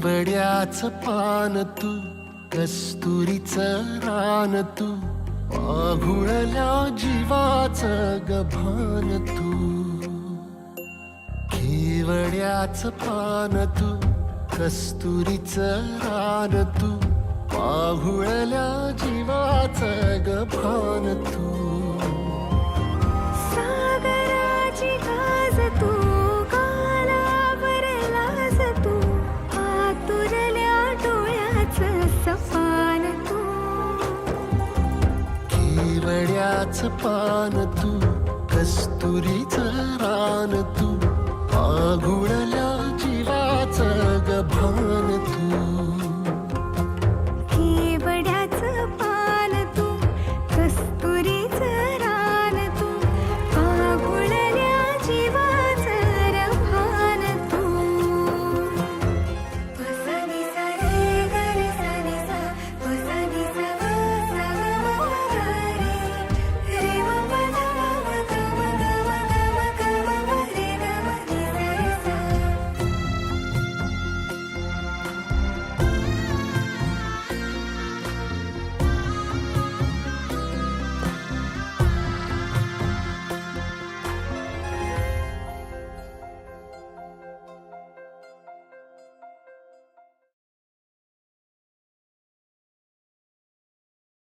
केवड्याचं पान तू, कस्तुरीचं रान तू, पाघुळल्या जीवाचं गभान तू. केवड्याचं पान तू, कस्तुरीचं रान तू, पाघुळल्या जीवाचं गभान तू. सागराची गाज तू, गालावर लाज तू, आतुरल्या डोळ्याचं सपान तू. केवड्याचं पान तू, कस्तुरीचं रान तू, पाघुळल्या